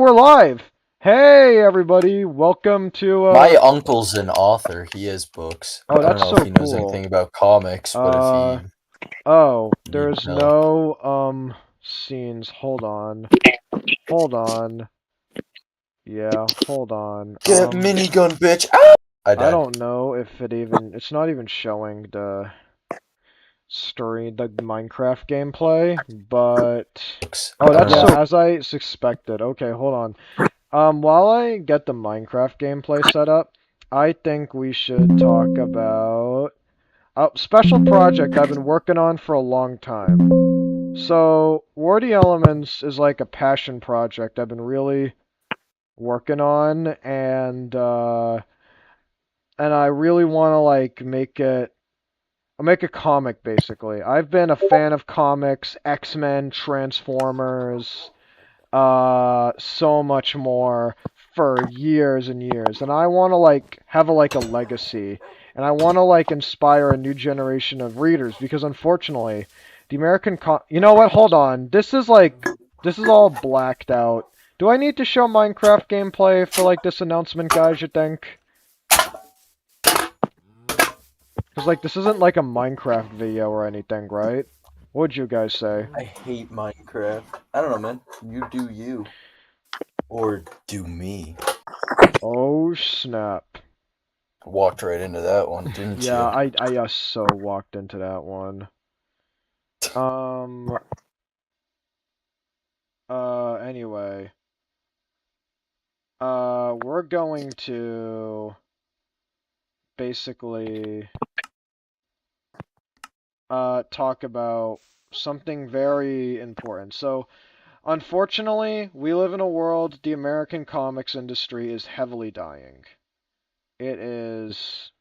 we're live! Hey, everybody! Welcome to, My uncle's an author. He has books. Oh, I don't that's know if so he knows cool. anything about comics, but if Uh... he Oh, needs there's help. no, scenes. Hold on. Hold on. Yeah, hold on. Get minigun, bitch! Ah! I I died. don't know if it's not even showing the the Minecraft gameplay, but... Oh, I don't that's know. so, as I suspected. Okay, hold on. While I get the Minecraft gameplay set up, I think we should talk about a special project I've been working on for a long time. So, Wardy Elements is like a passion project I've been really working on, and I really want to like make a comic basically. I've been a fan of comics, X-Men, Transformers, so much more for years and years, and I want to like have a legacy, and I want to like inspire a new generation of readers because unfortunately the you know what, hold on, this is all blacked out. Do I need to show Minecraft gameplay for like this announcement, guys, you think? Because like this isn't like a Minecraft video or anything, right? What'd you guys say? I hate Minecraft. I don't know, man. You do you. Or do me. Oh snap. Walked right into that one, didn't Yeah, you? I so walked into that one. Um, anyway. We're going to basically, talk about something very important. So, unfortunately, we live in a world, the American comics industry is heavily dying. It is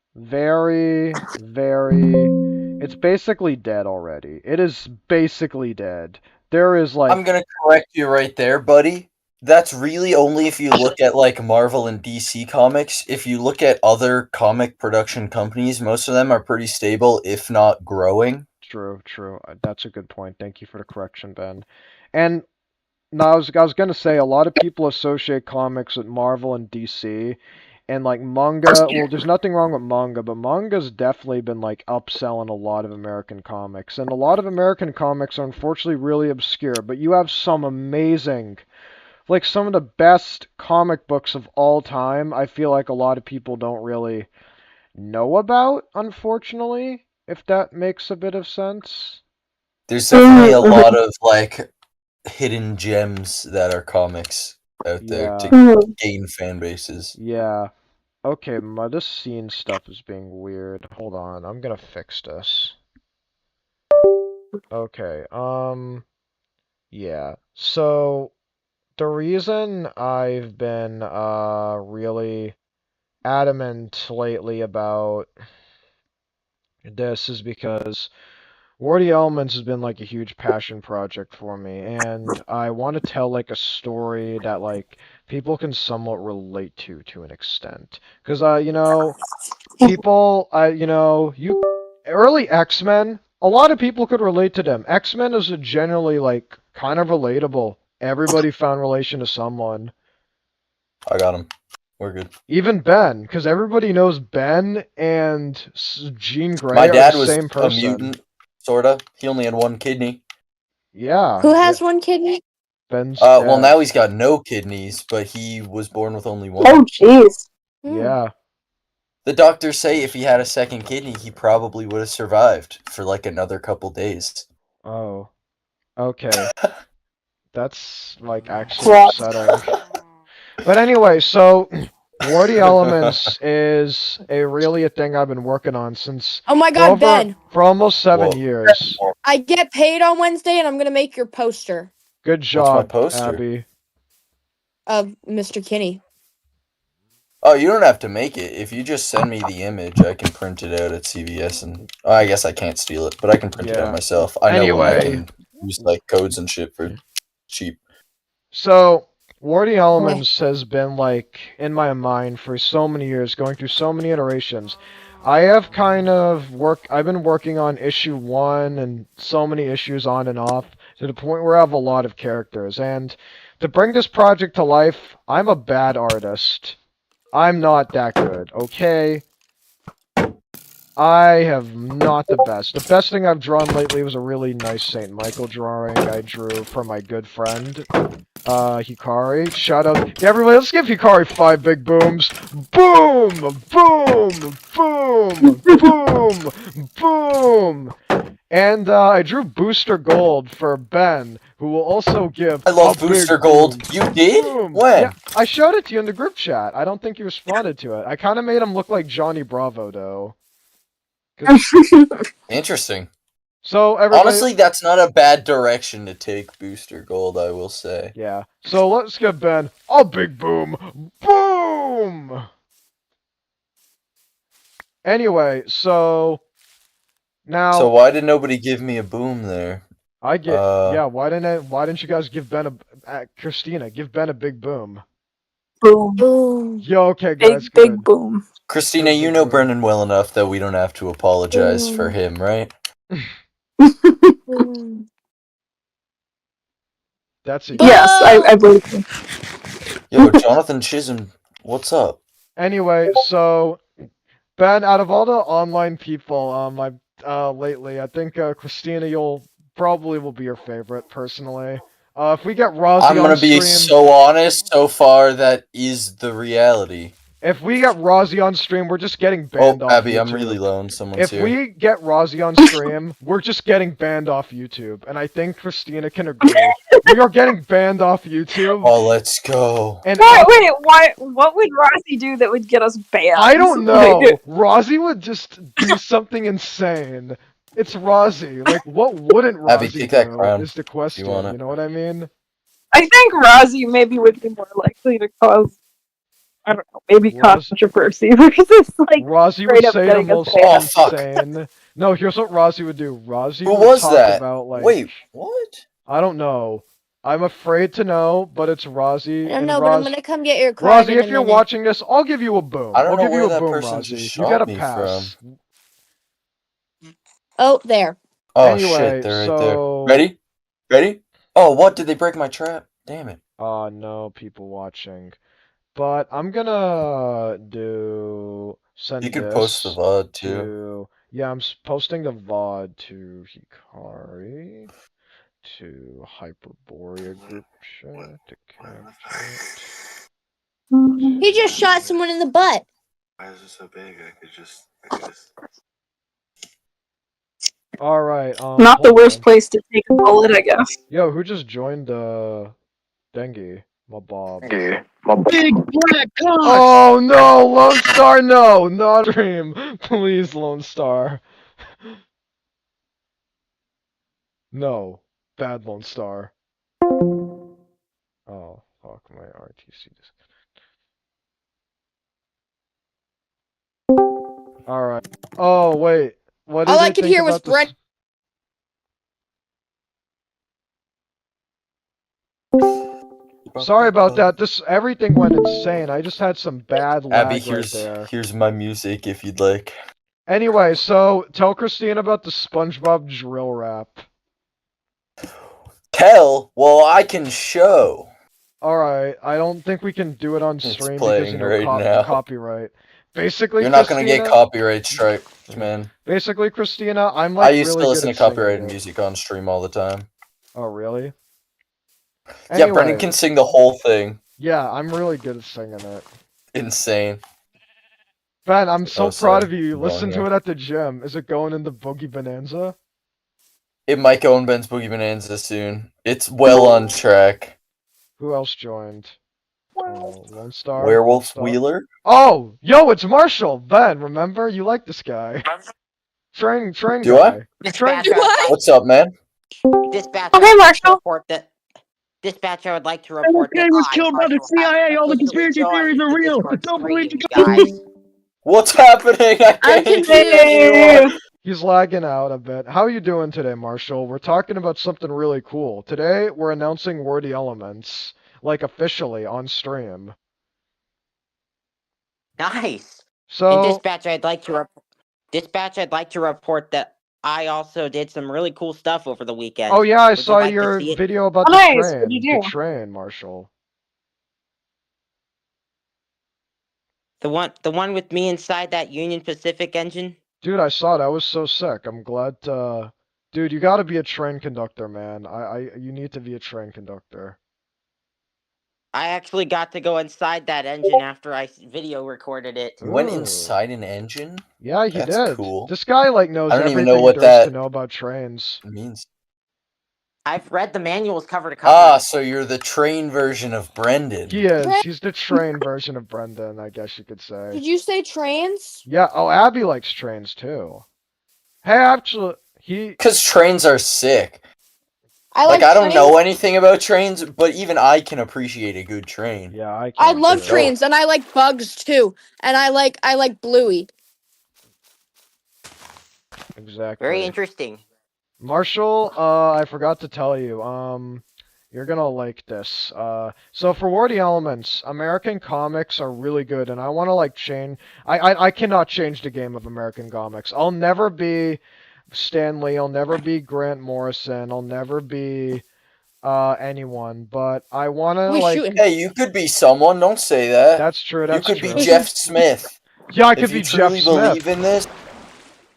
it's basically dead already. It is basically dead. There is I'm like, gonna correct you right there, buddy. That's really only if you look at like Marvel and DC comics. If you look at other comic production companies, most of them are pretty stable, if not growing. true, true. That's a good point. Thank you for the correction, Ben. And no, I was gonna say a lot of people associate comics with Marvel and DC, and like manga. Well, there's nothing wrong with manga, but manga's definitely been like upselling a lot of American comics, and a lot of American comics are unfortunately really obscure. But you have some amazing, like some of the best comic books of all time. I feel like a lot of people don't really know about, unfortunately, if that makes a bit of sense. There's definitely a lot of like hidden gems that are comics out there Yeah, to gain fan bases. yeah. Okay, this scene stuff is being weird. Hold on, I'm gonna fix this. Okay, yeah. So, the reason I've been, really adamant lately about this is because Wardy Elements has been like a huge passion project for me, and I want to tell like a story that like people can somewhat relate to an extent. Because you know, people, you early X-Men, a lot of people could relate to them. X-Men is generally like kind of relatable. Everybody found relation to someone. I got him. We're good. Even Ben, because everybody knows Ben and Jean My Grey are the dad was same a person. mutant, sorta. He only had one kidney. Yeah, Who yeah. has one kidney? Ben's Well, dad. now he's got no kidneys, but he was born with only one. Oh, jeez. Yeah. The doctors say if he had a second kidney, he probably would have survived for like another couple days. Oh. Okay. That's like actually upsetting. But anyway, so Wardy Elements is a thing I've been working on since Oh my God, Ben. for almost 7 Whoa. years. I get paid on Wednesday, and I'm gonna make your poster Good What's my job, poster? Abby. of Mr. Kinney. Oh, you don't have to make it. If you just send me the image, I can print it out at CVS, and I guess I can't steal it, but I can print it out Yeah. myself. I know I Anyway, can use like codes and shit for cheap. so Wardy Elements has been like in my mind for so many years, going through so many iterations. I've been working on issue 1 and so many issues on and off to the point where I have a lot of characters, and to bring this project to life, I'm a bad artist. I'm not that good, okay? I have not the best. The best thing I've drawn lately was a really nice St. Michael drawing I drew for my good friend, Hikari. Shout out. Yeah, everybody, let's give Hikari 5 big booms. Boom! Boom! Boom! Boom! Boom! And, I drew Booster Gold for Ben, who will also give I love a Booster big Gold. boom. You did? Boom! When? Yeah, I showed it to you in the group chat. I don't think you responded to it. I kind of made him look like Johnny Bravo, though. Interesting. So, everybody... Honestly, that's not a bad direction to take Booster Gold, I will say. Yeah. So, let's give Ben a big boom. Boom! Anyway, so... Now... So why did nobody give me a boom there? I get... yeah, why didn't you guys give Ben a... Christina, give Ben a big boom. Boom. Boom. Yo, okay, Big, guys, big good. boom. Christina, Good you big know boom. Brennan well enough that we don't have to apologize for him, right? Boom. That's a... Yes, I believe you. Yo, Jonathan Chisholm, what's up? Anyway, so... Ben, out of all the online people, lately, I think, Christina, you'll... Probably will be your favorite, personally. If we get Rozzy I'm on gonna be stream... so honest, so far that is the reality. If we get Rozzy on stream, we're just getting banned Oh, off Abby, YouTube. I'm really low and someone's If here. we get Rozzy on stream, we're just getting banned off YouTube. And I think Christina can agree. We are getting banned off YouTube. Oh, let's go. And Wait, why? What would Rossi do that would get us banned? I don't know. Like, Rozzy would just do something insane. It's Rozzy. Like, what wouldn't Abby, Rozzy take that do crown. is the question. want it. You know what I mean? I think Rossi maybe would be more likely to cause, I don't know, maybe controversy because it's like Rozzy straight would up say the getting us most banned. insane. No, here's what Rozzy would do. Rozzy Who would was talk that? about, like... Wait, what? I don't know. I'm afraid to know, but it's Rozzy. I don't and know, but I'm Roz... gonna come get your card Rozzy, in a if you're minute. watching this, I'll give you a boom. I don't I'll know give you where a that boom, person just Rozzy. shot You get a me pass. Oh, there. Oh Anyway, shit, they're right there. so... Ready? Ready? Oh, what? Did they break my trap? Damn it. Oh, no, people watching. But I'm gonna send You could this post the VOD too. to... Yeah, I'm posting the VOD to Hikari, to Hyperborea group chat, to Cat. He just shot someone in the butt. Why is it so big? I could just. Alright, Not the hold worst on. place to take a bullet, I guess. Yo, who just joined, Dengue? My Bob. Big black cock! Oh no, Lone Star, no! Not Dream! Please, Lone Star. No. Bad Lone Star. Oh, fuck, my RTC disconnect. Alright. Oh, wait. What did All I they could think hear was about this? Brent. Sorry about that. Everything went insane. I just had some bad lag Abby, right there. here's my music if you'd like. Anyway, so tell Christine about the SpongeBob drill rap. Tell? Well, I can show. Alright, I don't think we can do it on It's stream because playing you know right now. copyright. Basically, You're not gonna Christina, get copyright strikes, man. Basically, Christina, I'm I like used really to good listen to at singing copyrighted it. music on stream all the time. Oh, really? Yeah, Brendan Anyway, can sing the whole thing. yeah, I'm really good at singing it. Insane. Ben, I'm so Oh, proud sorry. of you. You Wrong listened to here. it at the gym. Is it going in the Boogie Bonanza? It might go in Ben's Boogie Bonanza soon. It's well on track. Who else joined? Lone Star? Werewolf Star? Wheeler? Oh, yo, it's Marshall. Ben, remember? You like this guy. Train Do guy. Dispatcher, What's up, man? Dispatcher, Okay, Marshall. report that. Dispatcher, I would like to report that MLK was I, killed by the Marshall, have CIA. All the officially conspiracy theories joined are the real. Discord Don't believe stream, the guys. What's happening? I I'm can't confused. hear you. He's lagging out a bit. How are you doing today, Marshall? We're talking about something really cool. Today, we're announcing Wordy Elements, like officially on stream. Nice. And So, dispatcher, I'd like to report that I also did some really cool stuff over the weekend. Oh yeah, I Would you saw like to your see it? video about Oh, the nice. What'd you train. The do? train, Marshall. The one with me inside that Union Pacific engine? Dude, I saw that was so sick. I'm glad dude, you gotta be a train conductor, man. You need to be a train conductor. I actually got to go inside that engine after I video recorded it. You went Ooh. inside an engine? Yeah, he That's did. cool. This guy like I knows don't even know everything what there is to that know about trains. means. I've read the manuals cover to cover. Ah, so you're the train version of Brendan. He is. He's the train version of Brendan, I guess you could say. Did you say trains? Yeah. Oh, Abby likes trains too. Hey, actually, Because trains are sick. I Like, like I don't trains. know anything about trains, but even I can appreciate a good train. Yeah, I I can love too. trains, and I like bugs too, and I like Bluey. Exactly. Very interesting. Marshall, I forgot to tell you, you're gonna like this. So for War of the Elements, American comics are really good, and I want to like change. I cannot change the game of American comics. I'll never be Stan Lee. I'll never be Grant Morrison. I'll never be anyone. But I want to We like. shooting. Hey, you could be someone, don't say that. That's true. You That's could be true. Jeff Smith. Yeah, I If could you be Jeff truly Smith. believe in this,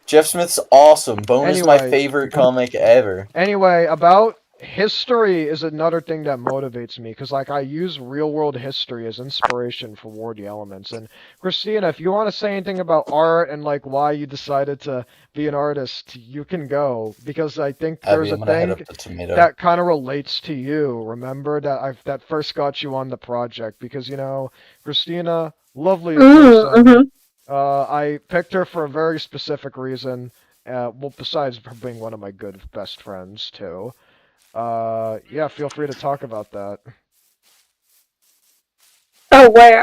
Jeff Smith's awesome. Bone is my Anyway. favorite comic ever. Anyway, about history is another thing that motivates me because like I use real world history as inspiration for War of the Elements. And Christina, if you want to say anything about art and like why you decided to be an artist, you can go because I think there's Abby, I'm a gonna head thing up the tomato. that kind of relates to you. Remember that first got you on the project because you know Christina, lovely person. I picked her for a very specific reason. Well, besides her being one of my good best friends too. Yeah, feel free to talk about that. Oh, why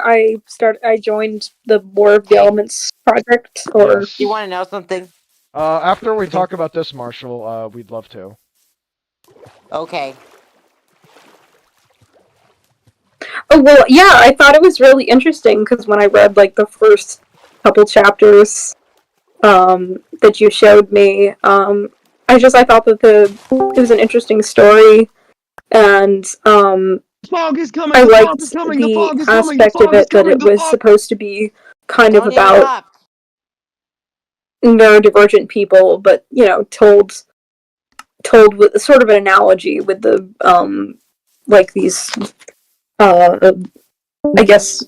I joined the War of the Hey. Elements project, or Yes. You want to know something? After we talk about this, Marshall, we'd love to. Okay. oh well, yeah, I thought it was really interesting because when I read like the first couple chapters that you showed me, I thought that it was an interesting story, and Fog is coming. I The fog liked is coming. The the fog is coming. The aspect of fog is it that coming. it The was fog. supposed to be kind of Don't about interrupt. neurodivergent people, but you know, told with sort of an analogy with the like these I guess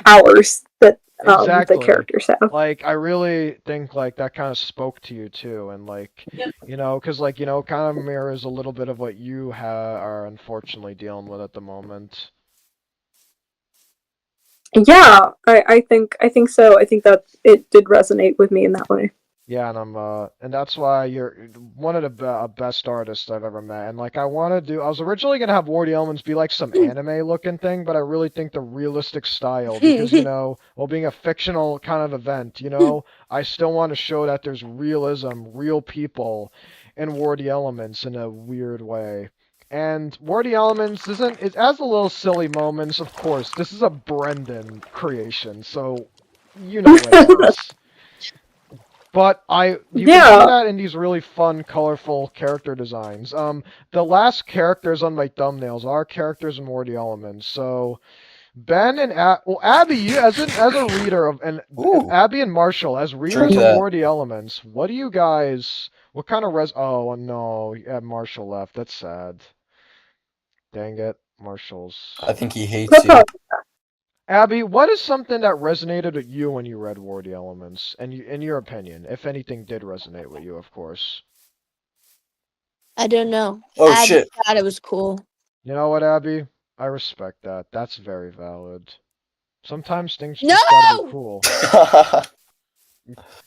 powers that the Exactly. characters have. Like, I really think like that kind of spoke to you too, and like, you know, because like you know, kind of mirrors a little bit of what you are unfortunately dealing with at the moment. Yeah, I think so. I think that it did resonate with me in that way. Yeah, and that's why you're one of the best artists I've ever met. And like, I was originally gonna have War of the Elements be like some anime looking thing, but I really think the realistic style, because you know, while being a fictional kind of event, you know, I still want to show that there's realism, real people, in War of the Elements in a weird way. And War of the Elements it has a little silly moments, of course. This is a Brendan creation, so you know what it is. But you can see that in these really fun, colorful character designs. The last characters on my thumbnails are characters in War of the Elements. So Ben and Abby, you as a reader and Abby and Marshall as readers of War of the Elements. What do you guys? What kind of Oh no, yeah, Marshall left. That's sad. Dang it, Marshall's. I think he hates you. Abby, what is something that resonated with you when you read War of the Elements, and in your opinion, if anything did resonate with you, of course? I don't know. Oh I shit! just thought it was cool. You know what, Abby? I respect that. That's very valid. Sometimes things just No! gotta be cool.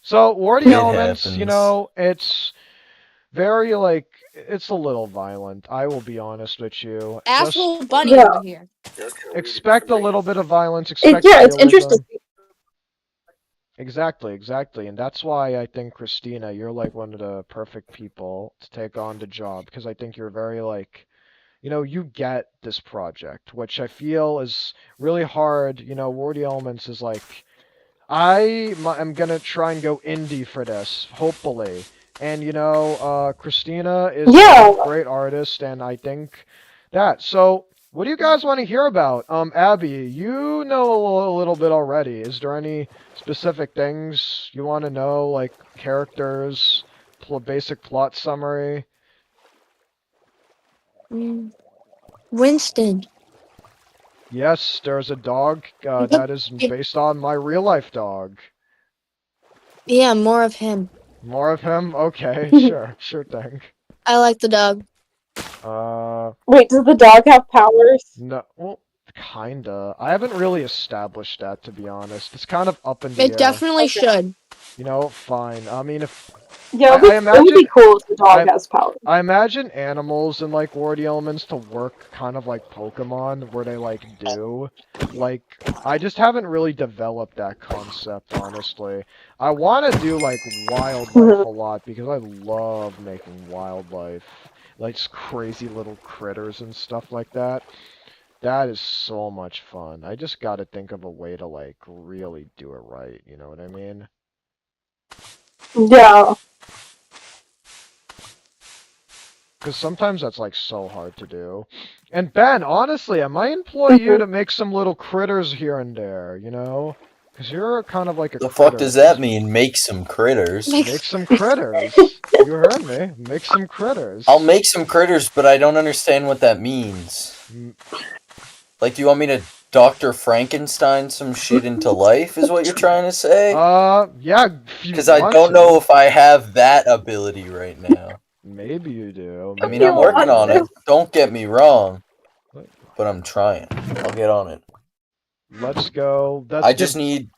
So, War of the Elements, happens. you know, it's very like it's a little violent. I will be honest with you. Asshole bunny over here. Expect a little bit of violence. Expect it's realism. interesting. Exactly, and that's why I think Christina, you're like one of the perfect people to take on the job because I think you're very like, you know, you get this project, which I feel is really hard. You know, War of the Elements is like, am gonna try and go indie for this, hopefully, And Christina is Yeah. a great artist, and I think that. So, what do you guys want to hear about? Abby, you know a little bit already. Is there any specific things you want to know, like characters, basic plot summary? Winston. Yes, there's a dog that is based on my real life dog. Yeah, more of him. More of him? Okay, sure thing. I like the dog. Wait, does the dog have powers? No, well, kinda. I haven't really established that, to be honest. It's kind of up in the It air. definitely Okay. should. Fine. I mean, if Yeah, I it would be cool if the dog has powers. I imagine animals in like War of the Elements to work kind of like Pokemon, where they like do. Like, I just haven't really developed that concept, honestly. I want to do like wildlife a lot because I love making wildlife, like just crazy little critters and stuff like that. That is so much fun. I just got to think of a way to like really do it right. You know what I mean? Yeah. Because sometimes that's like so hard to do. And Ben, honestly, I might employ you to make some little critters here and there, Because you're kind of like a The fuck does critter. that mean? Make some critters. Make some critters. You heard me. Make some critters. I'll make some critters, but I don't understand what that means. Like, do you want me to Dr. Frankenstein some shit into life, is what you're trying to say? Yeah. Because I don't know if I have that ability right now. Maybe you do. I mean, I'm working on it. Don't get me wrong. But I'm trying. I'll get on it. Let's go. I just need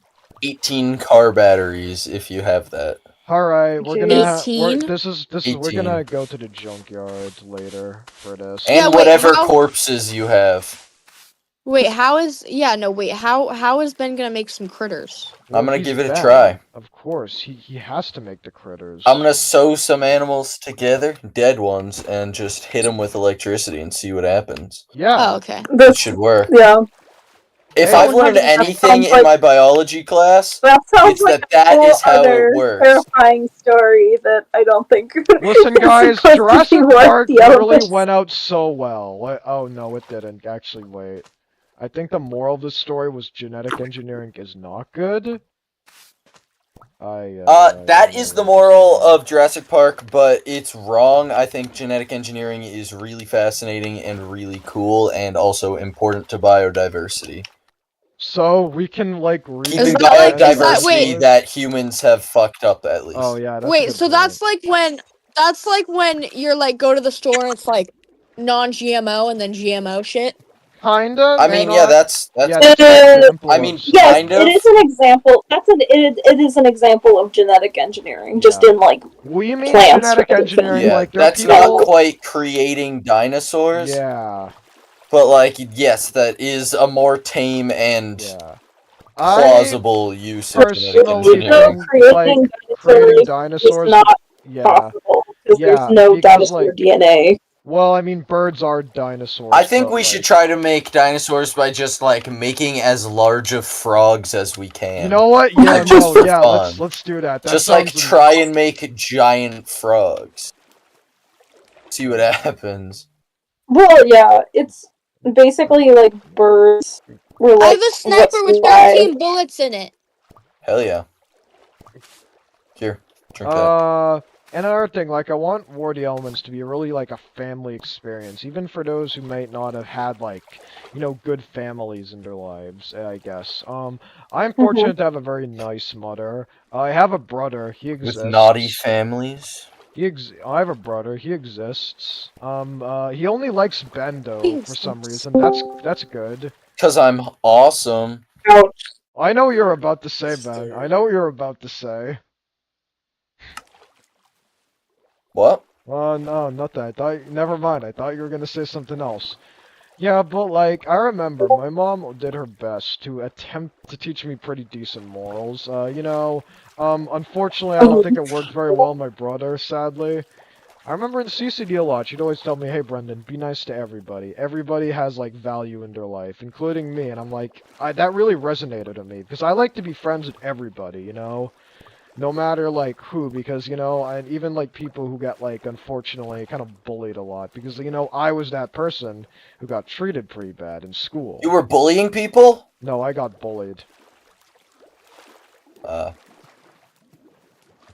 18 car batteries if you have that. Alright, we're gonna... 18? We're gonna go to the junkyard later for this. And whatever corpses you have. Wait, how is... Yeah, no, wait. How is Ben gonna make some critters? Well, I'm gonna he's give it a Ben. try. Of course, he has to make the critters. I'm gonna sew some animals together, dead ones, and just hit them with electricity and see what happens. Yeah. Oh, okay. It should work. Yeah. If Hey, I've learned anything in my biology class, that sounds it's like that is how other it works. terrifying story that I don't think. Listen, guys, supposed to Jurassic be worth Park the really elements. went out so well. Oh no, it didn't. Actually, wait. I think the moral of the story was genetic engineering is not good. That is the moral of Jurassic Park, but it's wrong. I think genetic engineering is really fascinating and really cool, and also important to biodiversity. So we can like Keeping biodiversity that humans have fucked up at least. Oh yeah. That's Wait, so that's like when you're like go to the store and it's like non-GMO and then GMO shit. Kinda. I mean, yeah, that's an example I mean, yes, kind of. it is an example. It is an example of genetic engineering, just in like we mean plants. genetic engineering. Yeah, like that's not quite creating dinosaurs. Yeah. But like, yes, that is a more tame and plausible use of genetic engineering. Creating dinosaurs is not yeah. possible because there's no dinosaur DNA. Well, I mean, birds are dinosaurs. I think we should try to make dinosaurs by just like making as large of frogs as we can. You know what? Yeah, just for fun. Let's do that. Just like try and make giant frogs. See what happens. Well, yeah, it's basically like birds. Like, I have a sniper with 13 bullets in it. Hell yeah. Here, drink that. And another thing, like, I want War of the Elements to be really, like, a family experience, even for those who might not have had, like, good families in their lives, I guess. I'm fortunate to have a very nice mother. I have a brother, he exists. With naughty families? I have a brother, he exists. He only likes Ben, though, for some reason. That's good. 'Cause I'm awesome. Ouch. I know what you're about to say, Ben. I know what you're about to say. What? No, nothing. Never mind. I thought you were gonna say something else. Yeah, but like, I remember my mom did her best to attempt to teach me pretty decent morals. Unfortunately, I don't think it worked very well with my brother, sadly. I remember in CCD a lot, she'd always tell me, hey, Brendan, be nice to everybody. Everybody has, like, value in their life, including me. And I'm like, that really resonated with me, because I like to be friends with everybody, No matter like who, because and even like people who get like unfortunately kind of bullied a lot, because I was that person who got treated pretty bad in school. You were bullying people? No, I got bullied.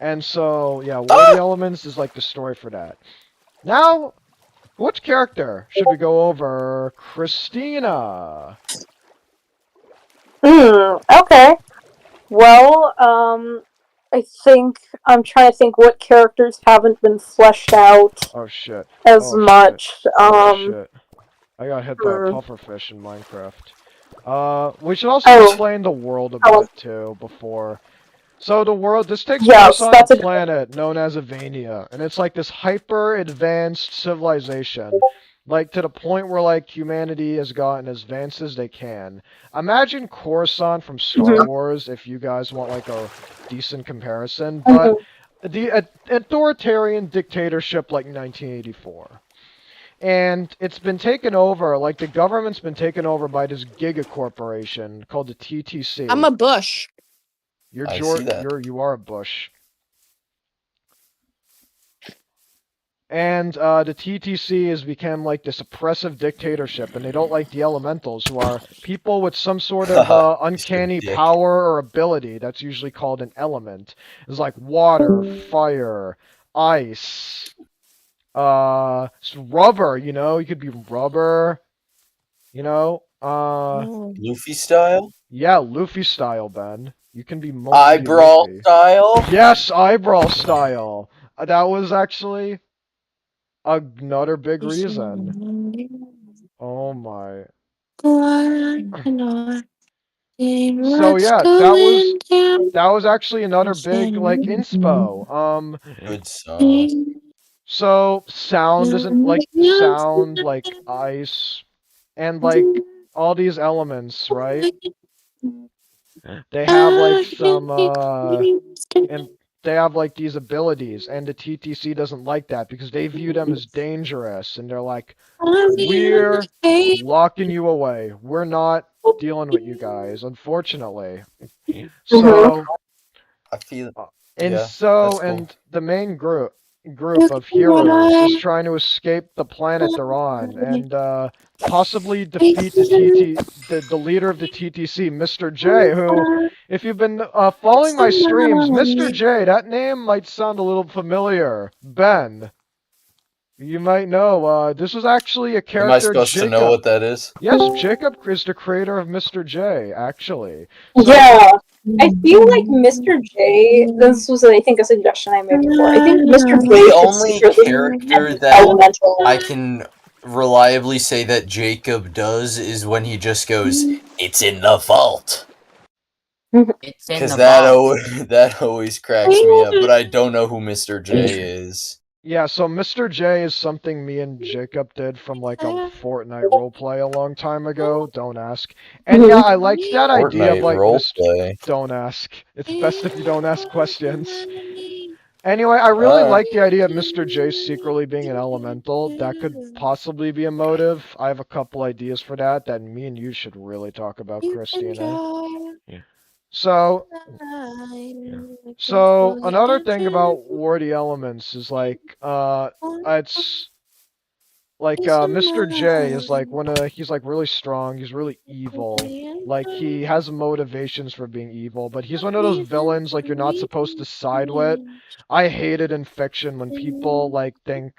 And so, yeah, War of the Elements is like the story for that. Now, which character should we go over? Christina. Okay. Well, I think I'm trying to think what characters haven't been fleshed out Oh shit. as Oh much. shit. Oh shit. I got hit by a hmm. pufferfish in Minecraft. We should also Oh, explain the world a oh, bit too before. So the world, this takes place yes, on a that's a good. planet known as Avania, and it's like this hyper advanced civilization, like to the point where like humanity has gotten as advanced as they can. Imagine Coruscant from Star Mhm, Wars, if you guys want like a decent comparison, but mhm, the authoritarian dictatorship like 1984. And it's been taken over, like the government's been taken over by this giga corporation called the I'm TTC. a bush. I see that. You are a Bush. And the TTC has become like this oppressive dictatorship, and they don't like the elementals, who are people with some sort of Haha, Mr. uncanny Dick. power or ability that's usually called an element. It's like water, fire, ice, rubber, you could be rubber, Oh. Luffy style? yeah, Luffy style, Ben. You can be mostly Eyebrow Luffy. style? Yes, eyebrow style. That was actually another big reason. Oh my. So yeah, that was actually another big like inspo. Good sauce. So sound isn't like sound like ice and like all these elements, right? They have like some and they have like these abilities, and the TTC doesn't like that because they view them as dangerous, and they're like, we're locking you away. We're not dealing with you guys, unfortunately. mhm, So, I feel and yeah, so, that's cool. and the main group of heroes is trying to escape the planet they're on and possibly defeat the leader of the TTC, Mr. J, who, if you've been following my streams, Mr. J, that name might sound a little familiar. Ben, you might know, this was actually a Am I character supposed to know Jacob. what that is? Yes, Jacob is the creator of Mr. J, actually. So, yeah, I feel like Mr. J. This was, I think, a suggestion I made before. I think Mr. J The should only secretly be character an that elemental. I can reliably say that Jacob does is when he just goes, "It's in the vault." It's in Because the vault. that always cracks me up, but I don't know who Mr. J is. yeah, so Mr. J is something me and Jacob did from like a Fortnite roleplay a long time ago. Don't ask. And yeah, Mhm. I liked that idea of Fortnite like roleplay. Don't ask. It's best if you don't ask questions. Anyway, I really Alright. like the idea of Mr. J secretly being an elemental. That could possibly be a motive. I have a couple ideas for that me and you should really talk about, Christina. So, so another thing about War of the Elements is like, it's like Mr. J is like he's like really strong, he's really evil. Like he has motivations for being evil, but he's one of those villains like you're not supposed to side with. I hate it in fiction when people like think,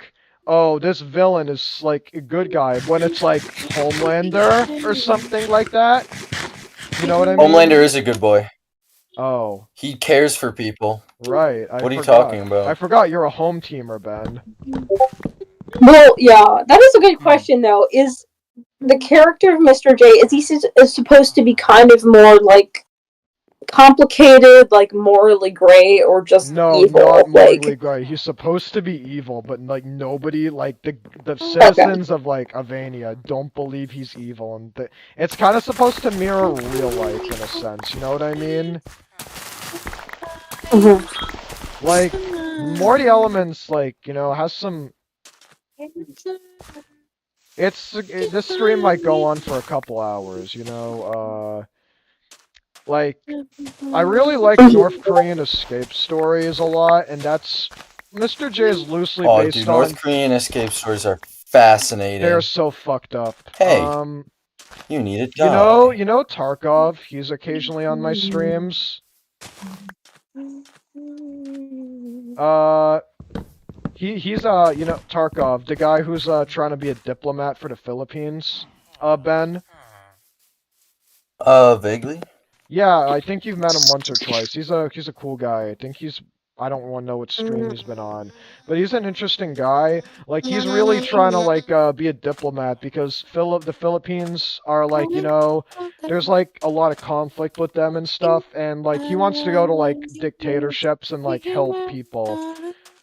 "Oh, this villain is like a good guy," when it's like Homelander or something like that. You know what I mean? Homelander is a good boy. Oh, He cares for people. right. I What are you forgot. talking I about? forgot you're a home teamer, Ben. Well, yeah, that is a good question though. Is the character of Mr. J, is supposed to be kind of more like complicated, like morally gray, or just No, not evil? morally gray. He's supposed to be evil, but like nobody, like the Okay. citizens of like Avania don't believe he's evil, and it's kind of supposed to mirror real life in a sense. You know what I mean? Mm-hmm. Like Morty Elements, like has some. This stream might go on for a couple hours. Like, I really like North Korean escape stories a lot, and that's Mr. J is loosely Oh, based dude, on. North Korean escape stories are They're fascinating. so fucked up. Hey, you need to You die. know Tarkov. He's occasionally on my streams. He's you know Tarkov, the guy who's trying to be a diplomat for the Philippines. Ben. Vaguely? Yeah, I think you've met him once or twice. He's a cool guy. I think I don't want to know what stream he's been on, but he's an interesting guy. Like he's really trying to like be a diplomat because the Philippines are like, you know, there's like a lot of conflict with them and stuff, and like he wants to go to like dictatorships and like help people.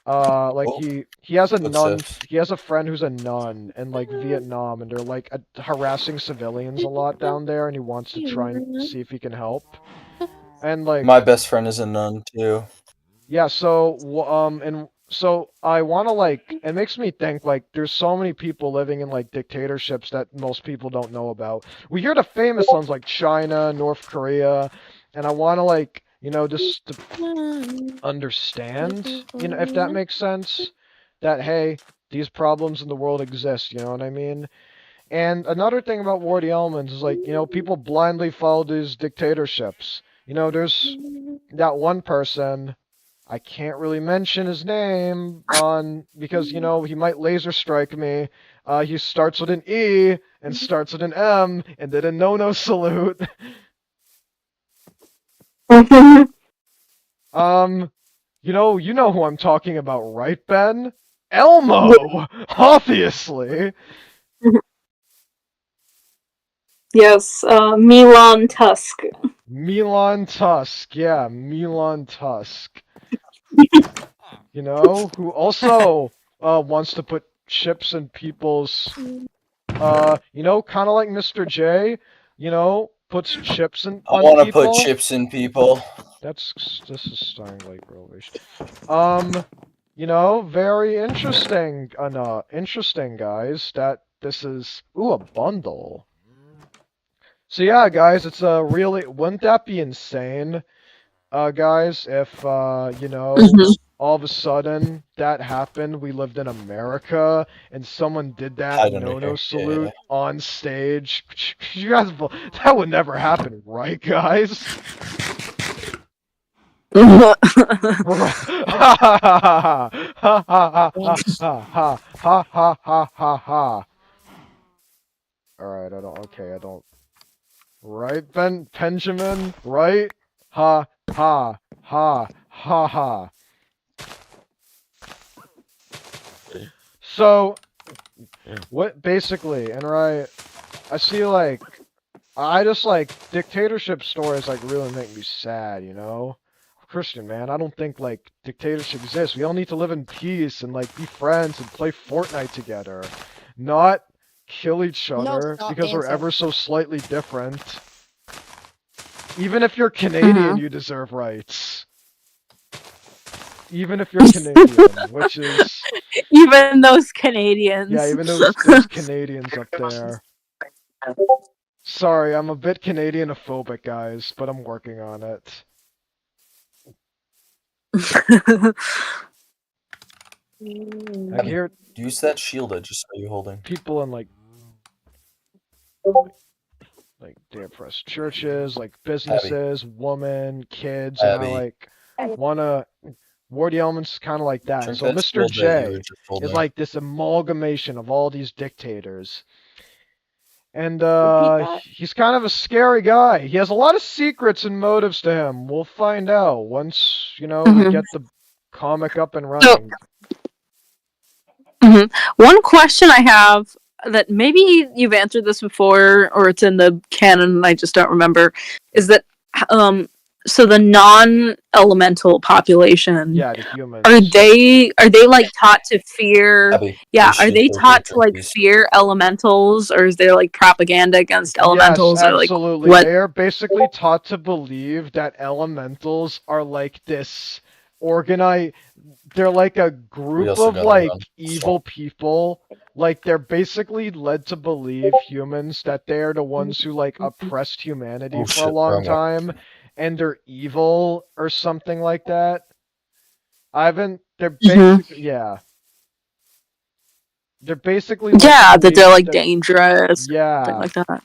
Like Oh, he has a footsteps. he has a friend who's a nun in like Vietnam, and they're like harassing civilians a lot down there, and he wants to try and see if he can help. And like My best friend is a nun, too. yeah, so and so I want to like it makes me think like there's so many people living in like dictatorships that most people don't know about. We hear the famous ones like China, North Korea, and I want to like, you know, just to understand, you know, if that makes sense, that hey, these problems in the world exist, you know what I mean? And another thing about War of the Elements is like, you know, people blindly follow these dictatorships. You know, there's that one person, I can't really mention his name on because you know he might laser strike me. He starts with an E and starts with an M and did a no salute. You know who I'm talking about, right, Ben? Elmo, obviously. Yes, Milan Tusk. Milan Tusk, yeah, Milan Tusk. You know, who also wants to put chips in people's you know, kind of like Mr. J, you know, puts chips I on want to people. put chips in people. This is starting like rubbish. You know, very interesting. Interesting, guys. That this is a bundle. So yeah, guys, it's a really wouldn't that be insane, guys, if you know, all of a sudden that happened, we lived in America, and someone did that Hide under no here. salute on stage. You guys, that would never happen, right, guys? Ha ha ha ha ha ha ha ha ha. Alright, I don't. Right, Benjamin? Right? Ha ha ha ha ha. So, what basically, and right, I see like, I just like dictatorship stories like really make me sad, you know? Christian, man, I don't think like dictatorship exists. We all need to live in peace and like be friends and play Fortnite together, not kill each No, other stop because we're answer. ever so slightly different. Even if you're Canadian, you deserve rights. Even if you're Canadian, which is Even those Canadians. yeah, even those Canadians up there. Sorry, I'm a bit Canadianophobic, guys, but I'm working on it. I hear Use that shield I just saw you holding. people in like they oppress churches, like businesses, women, kids, and I Abby. like wanna War of the Elements kind of like that. Drink So that Mr. shield that you J were just is holding. like this amalgamation of all these dictators. And he's kind of a scary guy. He has a lot of secrets and motives to him. We'll find out once, you know, we get the comic up and running. One question I have that maybe you've answered this before or it's in the canon and I just don't remember is that so the non-elemental population, Yeah, the humans. are they like taught to fear Abby, are they taught to like fear elementals, or is there like propaganda against elementals? Yes, or like absolutely. what? They are basically taught to believe that elementals are like this organize. They're like a We group also of got like around. evil people. Like they're basically led to believe humans that they're the ones who like oppressed humanity Oh for a shit, long wrong one. time, and they're evil or something like that. I haven't. They're basically yeah. They're basically led to Yeah, that they're believe like that dangerous, something yeah, like that.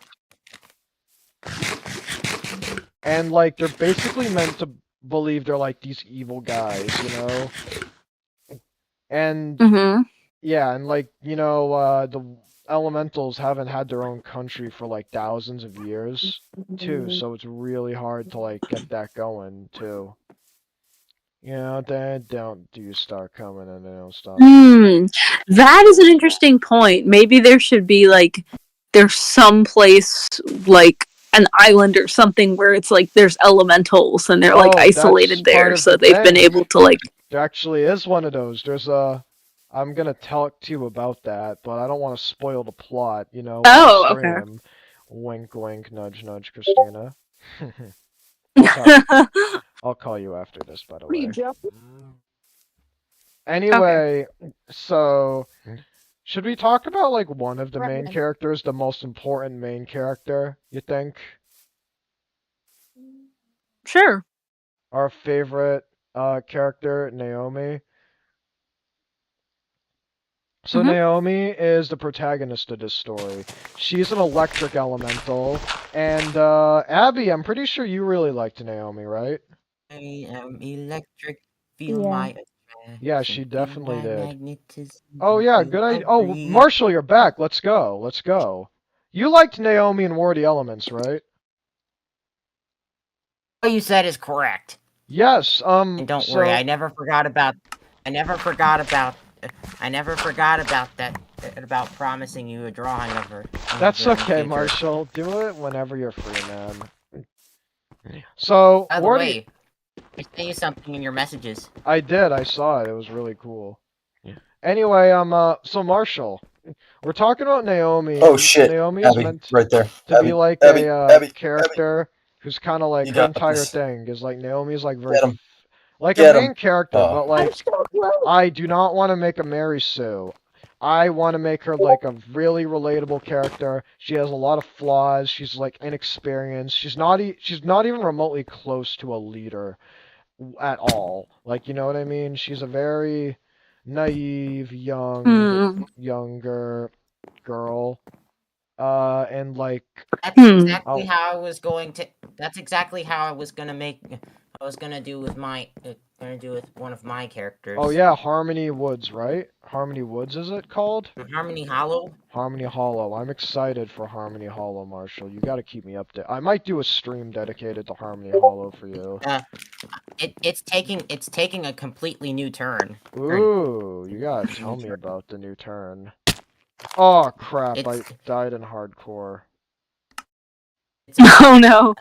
and like they're basically meant to believe they're like these evil guys, you know. And Mm-hmm. yeah, and like the elementals haven't had their own country for like thousands of years too, so it's really hard to like get that going too. You know, they don't do start coming and they don't stop. Hmm. That is an interesting point. Maybe there should be like there's some place like an island or something where it's like there's elementals and they're like Oh, that's isolated part there, of the so they've been thing. able to like. There actually is one of those. There's a. I'm gonna talk to you about that, but I don't want to spoil the plot, on Oh, okay. stream. Wink, wink, nudge, nudge, Christina. I'll call you after this, by the way. Okay. Anyway, so should we talk about like one of the main characters, the most important main character, you think? Sure. Our favorite character, Naomi. So Mhm. Naomi is the protagonist of this story. She's an electric elemental, and Abby, I'm pretty sure you really liked Naomi, right? I am electric. Feel Yeah. my attraction. Yeah, she Feel definitely my did. magnetism. Oh yeah, Feel good idea. Oh, every. Marshall, you're back. Let's go. Let's go. You liked Naomi and War of the Elements, right? What you said is correct. Yes. And don't worry, So I never forgot about. I never forgot about. I never forgot about that. About promising you a drawing of her. that's okay, Marshall. Do it whenever you're free, man. So By the War of the way, I sent you something in your messages. I did. I saw it. It was really cool. Anyway, so Marshall, we're talking about Naomi. Oh And shit, Naomi is Abby, meant right there. to be Abby, like Abby, a Abby, Abby. character who's kind of like You her got entire this. thing is like Naomi's like very Get him. like a Get him. main character, but Oh. like I do not want to make a Mary Sue. I want to make her like a really relatable character. She has a lot of flaws. She's like inexperienced. She's not even remotely close to a leader at all. Like, you know what I mean? She's a very naive, younger girl. And like, That's Hmm. exactly oh, how I was going to. That's exactly how I was gonna make. I was gonna do with my. Gonna do with one of my characters. oh yeah, Harmony Woods, right? Harmony Woods is it called? Harmony Hollow. Harmony Hollow. I'm excited for Harmony Hollow, Marshall. You got to keep me updated. I might do a stream dedicated to Harmony Hollow for you. It's taking a completely new turn. Ooh, you gotta tell me about the new turn. Oh crap! I It's died in hardcore. Oh no.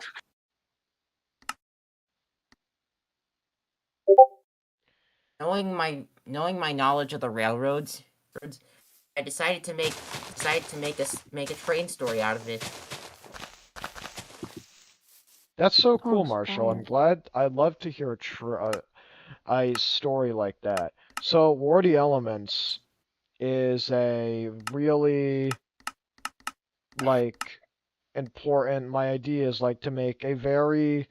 knowing my knowledge of the railroads. I decided to make a train story out of it. That's so Oh, cool, Marshall. I'm fire. glad. I'd love to hear a story like that. So, War of the Elements is a really like important. My idea is like to make a very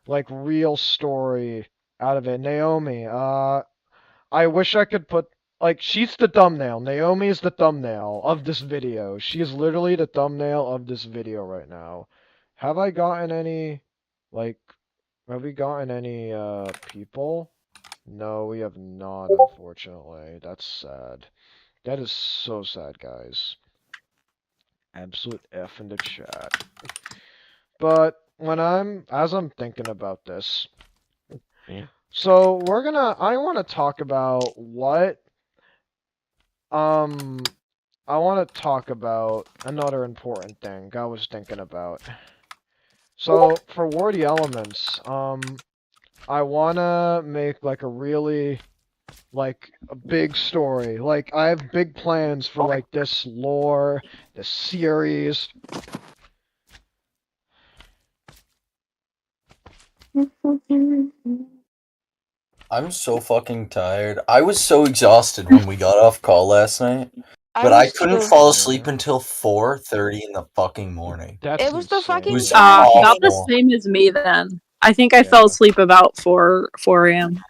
like real story out of it. Naomi, I wish I could put like she's the thumbnail. Naomi is the thumbnail of this video. She is literally the thumbnail of this video right now. Have I gotten any like have we gotten any people? No, we have not, unfortunately. That's sad. That is so sad, guys. Absolute F in the chat. But as I'm thinking about this, so I want to talk about I want to talk about another important thing I was thinking about. So, for War of the Elements, I want to make, like, a really, like, a big story. Like, I have big plans for, like, this lore, this series. I'm so fucking tired. I was so exhausted when we got off call last night, but I was couldn't too. fall asleep until 4:30 in the fucking morning. That's It was the It fucking was insane. time About the awful. same as me then. I think I fell Yeah. asleep about 4 a.m.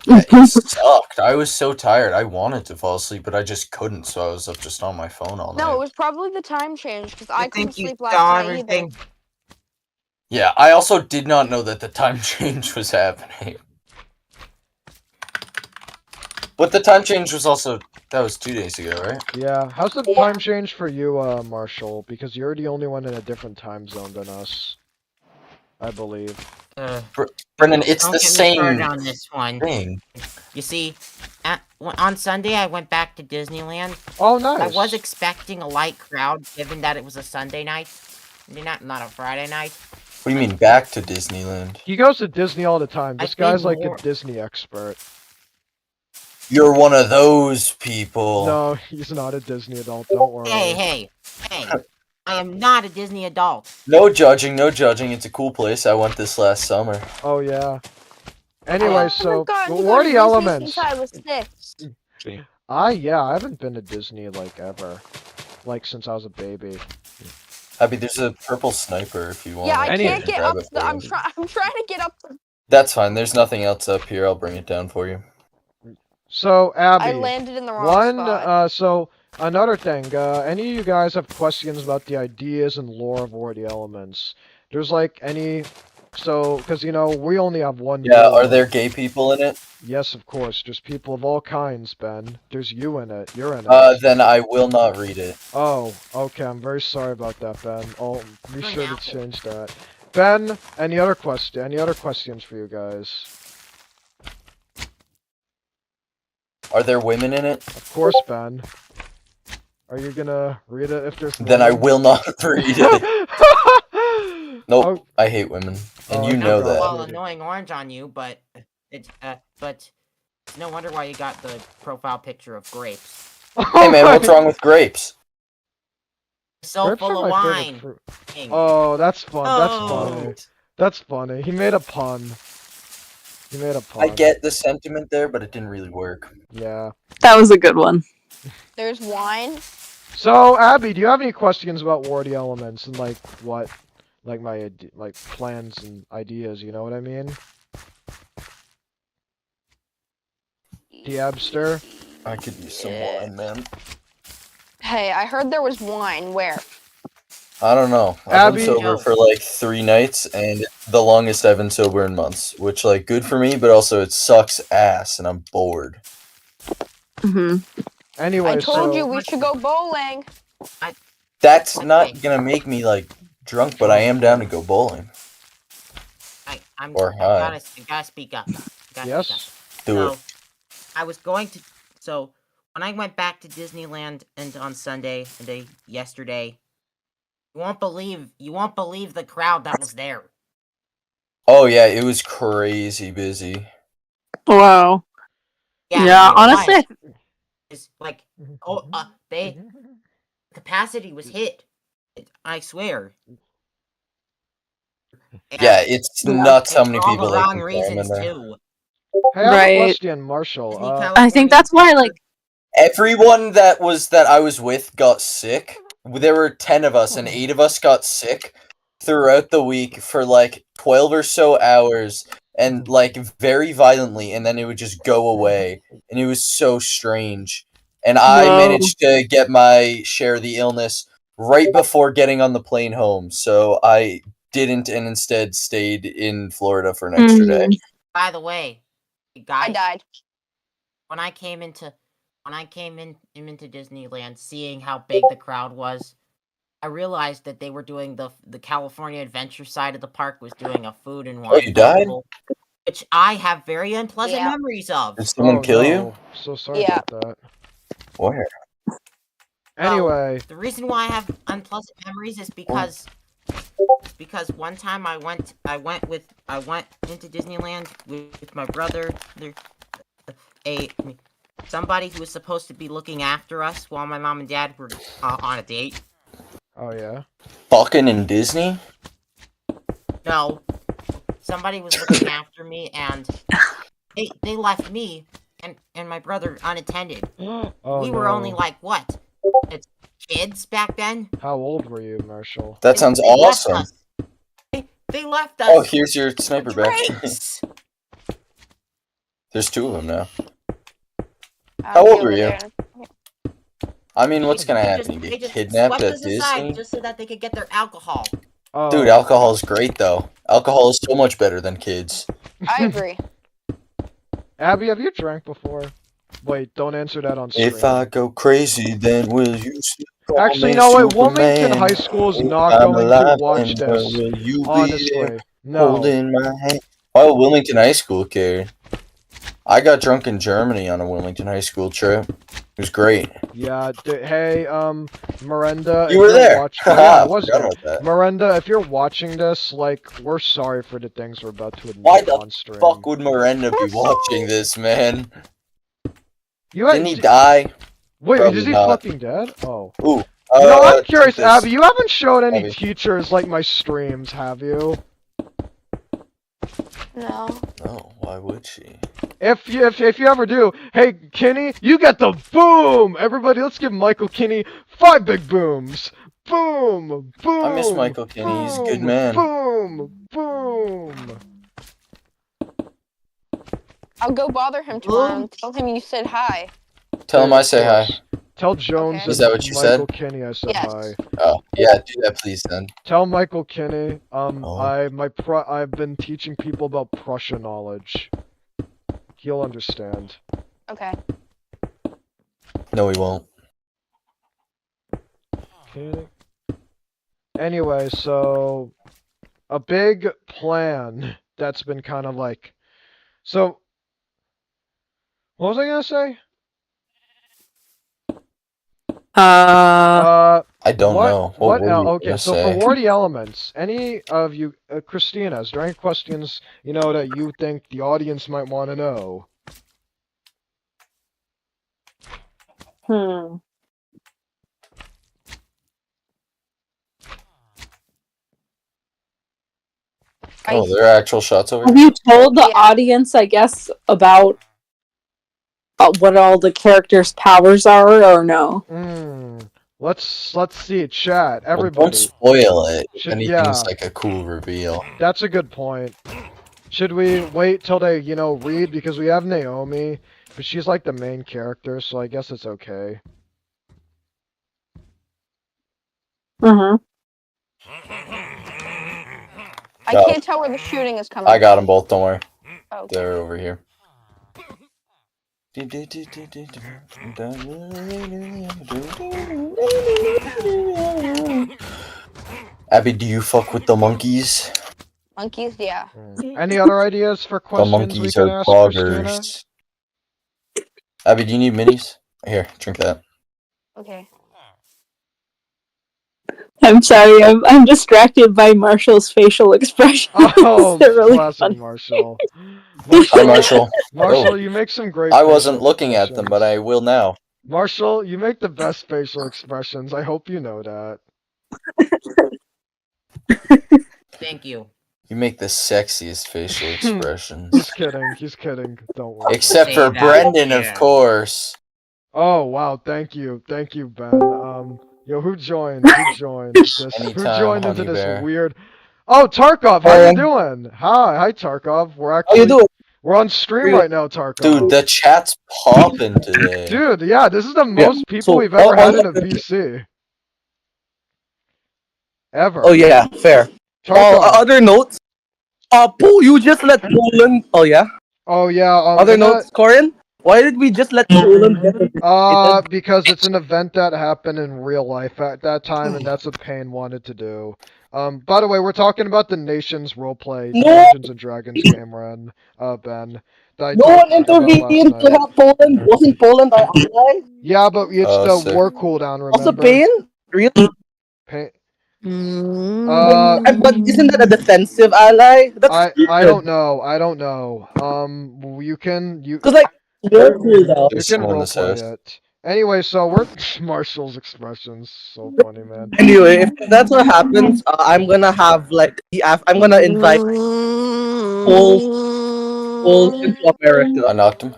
It sucked. I was so tired. I wanted to fall asleep, but I just couldn't, so I was up just on my phone all No, it night. was probably the time change because I I couldn't think you sleep last saw night either. everything. Yeah, I also did not know that the time change was happening. But the time change was also, that was 2 days ago, right? Yeah. How's the time change for you, Marshall? Because you're the only one in a different time zone than us, I believe. Brendan, it's Don't the get me started same on this one. thing. You see, on Sunday I went back to Disneyland. Oh, I was nice. expecting a light crowd, given that it was a Sunday night, not a Friday night. What do you mean, back to Disneyland? He goes to Disney all the time. I This guy's think like a more- Disney expert. You're one of those people. No, he's not a Disney adult. Don't worry. Hey! I am not a Disney adult. No judging, no judging. It's a cool place. I went this last summer. Oh yeah. Anyway, so God, what are the Disney elements? since I was 6. I haven't been to Disney like ever, like since I was a baby. Abby, there's a purple sniper if you want. Yeah, I Any- can't get grab up. it for I'm you. trying to get up. That's fine. There's nothing else up here. I'll bring it down for you. So I Abby, landed in the wrong spot. so another thing. Any of you guys have questions about the ideas and lore of War of the Elements? There's like any, so because you know we only have one. Yeah, villain. are there gay people in it? Yes, of course. There's people of all kinds, Ben. There's you in it. You're in it. Then I will not read it. Oh, okay. I'm very sorry about that, Ben. I'll be Bring sure to apple. change that. Ben, any other questions for you guys? Are there women in it? Of course, Ben. Are you gonna read it if there's Then I women? will not read it. Nope. Oh, I hate women, and Oh, you I know forgot. that. Well, annoying orange on you, but it's no wonder why you got the profile picture of grapes. Hey man, what's wrong with grapes? So Grapes full are of my favorite wine. fruit. King. Oh, that's fun. That's Oh. funny. That's funny. He made a pun. He made a pun. I get the sentiment there, but it didn't really work. Yeah. That was a good one. There's wine. So, Abby, do you have any questions about War of the Elements and like what, like like plans and ideas? You know what I mean? Diabster. I could use some Yeah. wine, man. Hey, I heard there was wine. Where? I don't know. I've Abby- been sober for like 3 nights, and it's the longest I've been sober in months. Which, like, good for me, but also it sucks ass, and I'm bored. Hmm. Anyway, I told so you we should go bowling. That's Okay. not gonna make me like drunk, but I am down to go bowling. I'm Or high. gotta speak up. Gotta Yes. speak up. Do So, it. I was going to. So, when I went back to Disneyland and on Sunday and yesterday, you won't believe the crowd that was there. Oh yeah, it was crazy busy. Wow. Yeah, it honestly, was. It's like they capacity was hit. I swear. And Yeah, it's Yeah. nuts how many for all people the they wrong can cram in reasons there. too. Hey, I have a Right. question, Marshall. Disney I think California that's why, like, Everyone that I was with got sick. There were 10 of us, and 8 of us got sick throughout the week for like 12 or so hours, and like very violently, and then it would just go away, and it was so strange. And I Whoa. managed to get my share of the illness right before getting on the plane home, so I didn't, and instead stayed in Florida for an extra day. Mhm. By the way, I guys, died. when I came into Disneyland, seeing how big the crowd was, I realized that they were doing the California Adventure side of the park was doing a food and wine you died? festival, which I have very unpleasant Yeah. memories of. Did someone kill you? no. So sorry Yeah. about that. Where? Anyway, The reason why I have unpleasant memories is because one time I went into Disneyland with my brother. Somebody who was supposed to be looking after us while my mom and dad were on a date. oh yeah. Fucking in Disney? No, somebody was looking after me, and they left me and my brother unattended. Oh We were only no. like what? It's kids back then. How old were you, Marshall? That sounds They left awesome. us. They left us. Oh, here's your for sniper back. drinks. There's 2 of them now. I'll How be old were over you? there. I mean, what's gonna They happen? You they get just kidnapped swept at us aside Disney? just so that they could get their alcohol. Oh. Dude, alcohol is great though. Alcohol is so much better than kids. I agree. Abby, have you drank before? Wait, don't answer that on stream. If I go crazy, then will you still call Actually, me no, wait, Wilmington Superman? High School is If not I'm going to alive, watch then this. will you be there Honestly, no. holding my hand? Why would Wilmington High School care? I got drunk in Germany on a Wilmington High School trip. It was great. Yeah, hey, Miranda, You if were you're there. watching, yeah, I Haha, was forgot there. about that. Miranda, if you're watching this, like, we're sorry for the things we're about to Why admit the on stream. fuck would Miranda be watching this, man? You Didn't he die? Wait, Probably is he not. fucking dead? Oh. Ooh. You know, I'm curious, this- Abby, you haven't showed any Abby. teachers like my streams, have you? No. No, why would she? If you ever do, hey Kenny, you get the boom! Everybody, let's give Michael Kinney 5 big booms! Boom! Boom! I miss Michael Kinney, he's a good boom, man. Boom! Boom! I'll go bother him tomorrow and tell him you said hi. Tell him I say hi. Tell Jones Okay. and Is that what you Michael said? Kinney I said Yes. hi. Oh, yeah, do that please then. Tell Michael Kinney, Oh. I've been teaching people about Prussia knowledge. He'll understand. Okay. No, he won't. Okay. Anyway, so a big plan that's been kind of like, so what was I gonna say? I don't know. What were you Okay, gonna so say? for War the Elements, any of you, Christina, is there any questions, you know, that you think the audience might want to know? Hmm. Oh, there are actual shots over Have here? you told the Yeah. audience, I guess, about what all the characters' powers are, or no? Let's see, chat, Well, everybody. don't spoil it if Should- anything's yeah. like a cool reveal. That's a good point. Should we wait till they, you know, read? Because we have Naomi, but she's like the main character, so I guess it's okay. Mm-hmm. I No. can't tell where the shooting is coming I got them both, don't worry. from. Okay. They're over here. Abby, do you fuck with the monkeys? Monkeys, yeah. Any other ideas for The questions we monkeys can are ask Christina? cloggers. Abby, do you need minis? Here, drink that. Okay. I'm sorry, I'm distracted by Marshall's facial expressions. Oh, They're really classic funny. Marshall. Hi, Marshall. Marshall, Oh. you make some great. I facial wasn't looking at them, but I expressions. will now. Marshall, you make the best facial expressions. I hope you know that. Thank you. You make the sexiest facial He's expressions. kidding. He's kidding. Don't worry. Except Say for that, Brendan, of yeah. course. Oh wow, thank you, Ben. Yo, who joined? Who joined this? Who Anytime, joined into honey this bear. weird? Oh, Tarkov, how Hey. you doing? Hi, Tarkov. We're How actually you doing? we're on stream Real- right now, Tarkov. Dude, the chat's popping today. Dude, yeah, this is the most people so- we've ever oh, had oh, in a VC. Ever. Oh yeah, fair. Tarkov. Other notes. Pooh, you just let Roland. Oh yeah. Oh yeah. Other notes, Corin. Why did we just let Roland get it? Because it's an event that happened in real life at that time, and that's what Payne wanted to do. By the way, we're talking about the Nations roleplay, the No! Dungeons and Dragons game run, Ben. that I No talked one about last intervened to night. help Poland. Wasn't Poland our ally? Yeah, but it's Oh, the sick. war cooldown, Also, remember? Pain. Really? Pain. But isn't that a defensive ally? That's I don't know. You Because like war cooldown. you There's can someone in this roleplay house. it. Anyway, so we're Marshall's expressions, so funny, man. Anyway, if that's what happens, I'm gonna have like I'm gonna invite whole Poles into I America. knocked him.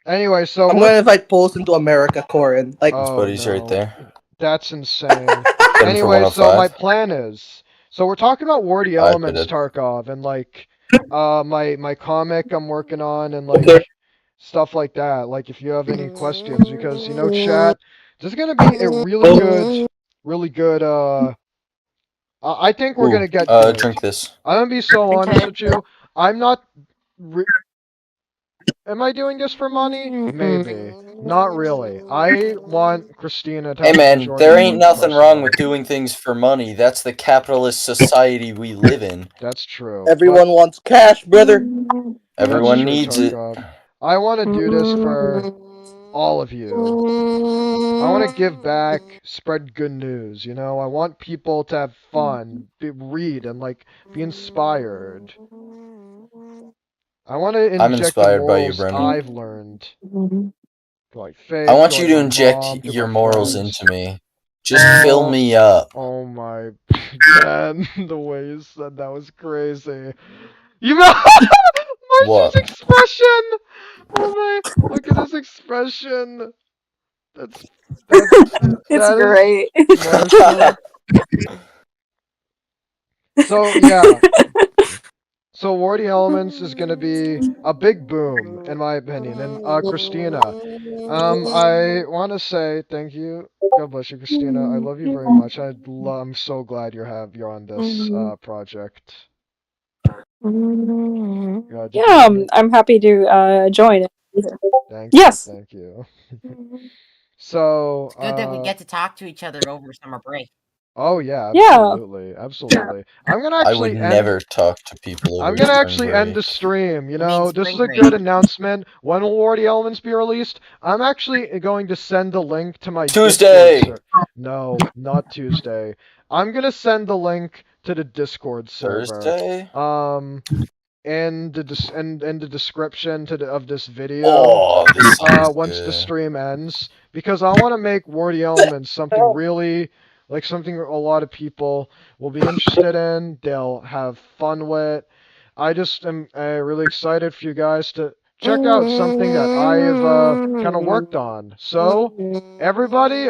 Anyway, so I'm gonna invite Poles into America, Corin. Like, His Oh buddy's right no, there. that's insane. 10 for Anyway, so my 105. plan is, so we're talking about War the I did Elements, it. Tarkov, and like, my comic I'm working on, and okay. like stuff like that. Like, if you have any questions, because chat, this is gonna be a really good. I think we're Ooh, gonna get good. drink this. I'm gonna be so honest Okay. with you. I'm not. Am I doing this for money? Maybe. Not really. I want Christina to Hey have the man, majority there of ain't money nothing wrong personally. with doing things for money. That's the capitalist society we live in. That's true. Everyone wants cash, brother. But that's Everyone true, needs it. Tarkov. I want to do this for all of you. I want to give back, spread good news, I want people to have fun, read, and, like, be inspired. I want to I'm inject the inspired by you, morals Brendan. I've learned. To, like, I Faith, to, want you like, to my inject mom, to your my morals friends. into me. Just fill me up. Oh my god, the way you said that was crazy. You know, Marcy's What? expression! Oh my, look at his expression. That's, that's, It's that is great. Marcy. So, yeah. So, War the Elements is gonna be a big boom, in my opinion. And, Christina, I want to say thank you. God bless you, Christina. I love you very much. I'm so glad you're on this project. God, did you Yeah, want to? I'm happy to join. Thank you, Yes. thank you. So, It's good that we get to talk to each other over summer break. oh yeah, Yeah. absolutely, absolutely. I'm gonna I would actually end. never talk to people I'm over gonna spring actually end break. the stream. I mean This is spring a break. good announcement. When will War the Elements be released? I'm actually going to send the link to my Tuesday! Discord No, not Tuesday. I'm gonna send the link to the Discord server. Thursday? And the description of this video. Oh, this sounds Once the good. stream ends, because I want to make War the Elements something really, like, something a lot of people will be interested in. They'll have fun with. I just am really excited for you guys to check out something that I've kind of worked on. So, everybody,